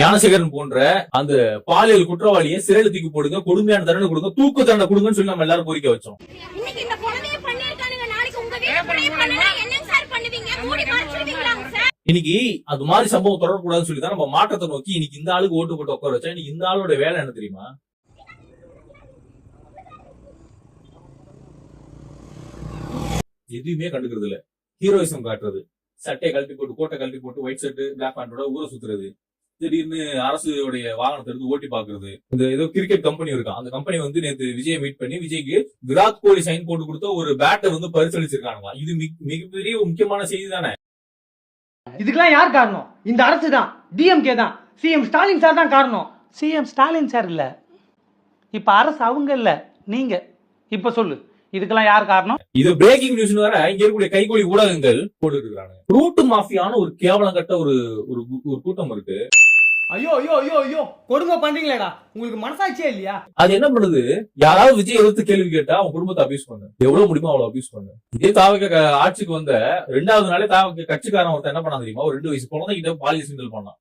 ஞானசேகரன் போன்ற அந்த பாலியல் குற்றவாளியை சிறையில் தூக்கி போடுங்க, கொடுமையான தண்டனை கொடுங்க, தூக்கு தண்டனை கொடுங்கன்னு சொல்லி நம்ம எல்லாரும் கோரிக்கை வச்சோம். இன்னைக்கு அது மாதிரி சம்பவம் தொடரக்கூடாதுன்னு சொல்லி தான் நம்ம மாற்றத்தை நோக்கி இன்னைக்கு இந்த ஆளுக்கு ஓட்டு போட்டு உட்கார வச்சா. இன்னைக்கு இந்த ஆளோட வேலை என்ன தெரியுமா? எதுவுமே கண்டுக்கிறது இல்ல. ஹீரோயிசம் காட்டுறது, சட்டையை கழட்டி போட்டு, கோட்டை கழட்டி போட்டு, ஒயிட் ஷர்ட் பிளாக் பேண்டோட ஊரை சுத்துறது, திடீர்னு அரசுடைய வாகனத்தை எடுத்து ஓட்டி பாக்குறது. இந்த ஏதோ கிரிக்கெட் கம்பெனி இருக்கா, அந்த கம்பெனி வந்து நேற்று விஜய் மீட் பண்ணி விஜய்க்கு விராட் கோலி சைன் போட்டு கொடுத்த ஒரு பேட்டை வந்து பரிசளிச்சிருக்காங்களா. இது மிகப்பெரிய முக்கியமான செய்தி தானே. இதுக்கெல்லாம் யார் காரணம்? இந்த அரசு தான், டிஎம்கே தான், சிஎம் ஸ்டாலின் சார் தான் காரணம். சிஎம் ஸ்டாலின் சார் இல்ல, இப்ப அரசு அவங்க இல்ல, நீங்க. இப்ப சொல்லு, இதுக்கெல்லாம் யார் காரணம்? இது பிரேக்கிங் நியூஸ் வர இங்க இருக்கக்கூடிய கைகூலி ஊடகங்கள் போட்டு இருக்காங்க. ரூட் மாஃபியான ஒரு கேவலம் கட்ட ஒரு கூட்டம் இருக்கு. ஐயோ ஐயோ ஐயோ ஐயோ, கொடுமை பண்றீங்களேடா, உங்களுக்கு மனசாட்சியே இல்லையா? அது என்ன பண்ணுது? யாராவது விஜய் எதிர்த்து கேள்வி கேட்டா அவன் குடும்பத்தை அபியூஸ் பண்ணு, எவ்வளவு முடியுமோ அவ்வளவு அபியூஸ் பண்ணு. இதே தாவக ஆட்சிக்கு வந்த 2வது நாளே தாவக கட்சிக்காரன் ஒருத்தன் என்ன பண்ணா தெரியுமா? ஒரு 2 வயசு குழந்தை கிட்ட பாலியல் சிண்டல் பண்ணான்.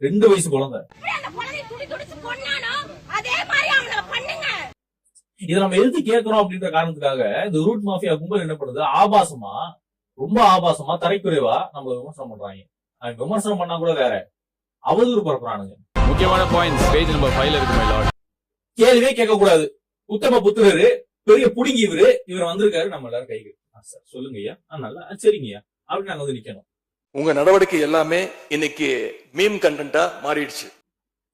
2 வயசு குழந்தை. இதை நம்ம எதிர்த்து கேட்கிறோம் அப்படின்ற காரணத்துக்காக இந்த ரூட் மாஃபியா கும்பல் என்ன பண்ணுது? ஆபாசமா, ரொம்ப ஆபாசமா, தரைக்குறைவா நம்ம விமர்சனம் பண்றாங்க. விமர்சனம் பண்ணா கூட வேற அவதூறு பரப்புறானுங்க. முக்கியமான பாயிண்ட்ஸ் பேஜ் நம்பர் 5ல இருக்கு மை லார்ட். கேள்வியே கேட்க கூடாது. உத்தம புத்திரரு, பெரிய புடுங்கி இவர் வந்திருக்காரு, நம்ம எல்லாரும் கைக்கு சார் சொல்லுங்க ஐயா, நல்லா சரிங்கய்யா அப்படின்னு நாங்க வந்து நிக்கணும். உங்க நடவடிக்கை எல்லாமே இன்னைக்கு மீம் கண்டென்ட்டா மாறிடுச்சு.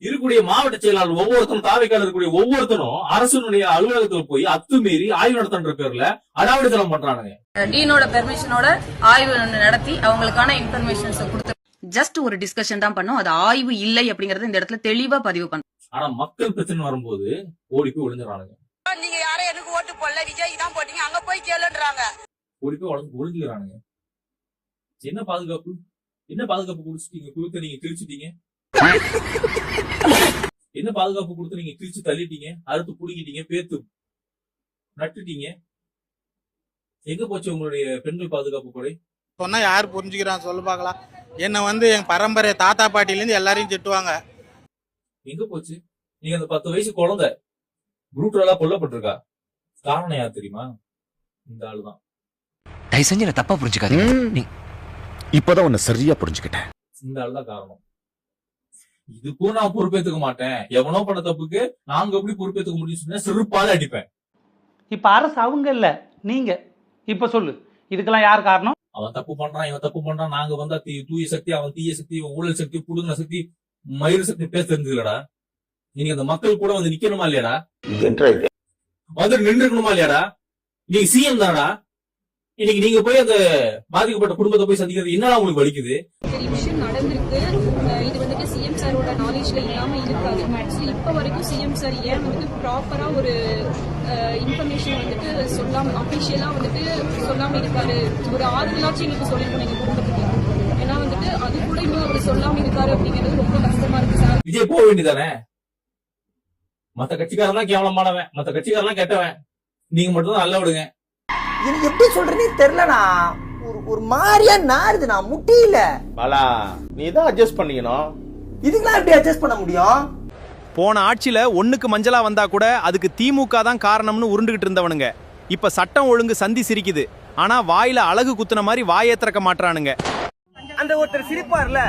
இருக்கக்கூடிய மாவட்ட செயலாளர் ஒவ்வொருத்தரும், தாவைக்கால இருக்கக்கூடிய ஒவ்வொருத்தரும் அரசுடைய அலுவலகத்துல போய் அத்துமீறி ஆய்வு நடத்துற பேர்ல அடாவடித்தனம் பண்றானுங்க. டீனோட பெர்மிஷனோட ஆய்வு நடத்தி அவங்களுக்கான இன்ஃபர்மேஷன்ஸ் கொடுத்து ஜஸ்ட் ஒரு டிஸ்கஷன் தான் பண்ணோம். அது ஆய்வு இல்லை அப்படிங்கறது இந்த இடத்துல தெளிவா பதிவு பண்ணோம். ஆனா மக்கள் பிரச்சனை வரும்போது ஓடி போய் ஒளிஞ்சுறானுங்க. நீங்க யாரும் எனக்கு ஓட்டு போடல, விஜய் தான் போட்டீங்க, அங்க போய் கேளுன்றாங்க. ஓடி போய் ஒளிஞ்சுக்கிறானுங்க. என்ன பாதுகாப்பு? என்ன பாதுகாப்பு கொடுத்து நீங்க கிழிச்சிட்டீங்க? என்ன பாதுகாப்பு கொடுத்து நீங்க கிழிச்சு தள்ளிட்டீங்க, அறுத்து புடிக்கிட்டீங்க, பேத்து நட்டுட்டீங்க? எங்க போச்சு உங்களுடைய பெண்கள் பாதுகாப்பு கூட? சொன்னா யார் புரிஞ்சுக்கிறான் சொல்லு பாக்கலாம். என்ன வந்து என் பரம்பரை தாத்தா பாட்டில இருந்து எல்லாரையும் திட்டுவாங்க. எங்க போச்சு? நீங்க அந்த 10 வயசு குழந்தை புரூட்டலா கொல்லப்பட்டிருக்கா. காரணம் யார் தெரியுமா? இந்த ஆளுதான். தயவு செஞ்சு என்ன தப்பா புரிஞ்சுக்காதீங்க. இப்பதான் உன்னை சரியா புரிஞ்சுக்கிட்டேன். இந்த ஆளுதான் காரணம். இதுக்கும் நான் பொறுப்பேற்றுக்க மாட்டேன். எவனோ பண்ண தப்புக்கு நாங்க எப்படி பொறுப்பேற்றுக்க முடியும் சொன்னா செருப்பால அடிப்பேன். இப்ப அரசு அவங்க இல்ல, நீங்க. இப்ப சொல்லு, இதுக்கெல்லாம் யார் காரணம்? அவன் தப்பு பண்றான், இவன் தப்பு பண்றான், நாங்க வந்தா தூய சக்தி, அவன் தீய சக்தி, இவன் ஊழல் சக்தி, புடுங்கின சக்தி, மயிறு சக்தி பேச தெரிஞ்சதுலடா. நீங்க அந்த மக்கள் கூட வந்து நிக்கணுமா இல்லையாடா? வந்து நின்றுக்கணுமா இல்லையாடா? நீங்க சிஎம் தானடா. இன்னைக்கு நீங்க போய் அந்த பாதிக்கப்பட்ட குடும்பத்தை போய் சந்திக்கிறது என்னடா உங்களுக்கு வலிக்குது? விஷயம் நடந்திருக்கு. இது வந்துட்டு சிஎம் சாரோட நாலேஜ்ல இல்லாம இருக்காது. இப்ப வரைக்கும் சிஎம் சார் ஏன் வந்துட்டு ப்ராப்பரா ஒரு இன்ஃபர்மேஷன் வந்துட்டு சொல்லாம, அபிஷியலா வந்துட்டு சொல்லாம இருக்காரு? ஒரு ஆறுதலாச்சும் எங்களுக்கு சொல்லிருக்கோம் எங்க குடும்பத்துக்கு. ஏன்னா வந்துட்டு அது கூட இன்னும் அவர் சொல்லாம இருக்காரு அப்படிங்கிறது ரொம்ப கஷ்டமா இருக்கு சார். விஜய் போக வேண்டியதானே? மத்த கட்சிக்காரெல்லாம் கேவலமானவன், மத்த கட்சிக்காரெல்லாம் கெட்டவன், நீங்க மட்டும் தான் நல்ல விடுங்க. எனக்கு எப்படி சொல்றேனே தெரியலண்ணா, ஒரு மாதிரியா நாருதுண்ணா, முட்டியில. பாலா நீ தான் அட்ஜஸ்ட் பண்ணிக்கணும். இதுக்கெல்லாம் எப்படி அட்ஜஸ்ட் பண்ண முடியும்? போன ஆட்சியில ஒண்ணுக்கு மஞ்சளா வந்தா கூட அதுக்கு திமுக தான் காரணம்னு உருண்டுகிட்டு இருந்தவனுங்க இப்ப சட்டம் ஒழுங்கு சந்தி சிரிக்குது. ஆனா வாயில அழகு குத்துன மாதிரி வாயை திறக்க மாட்டானுங்க. அந்த ஒருத்தர் சிரிப்பார்ல,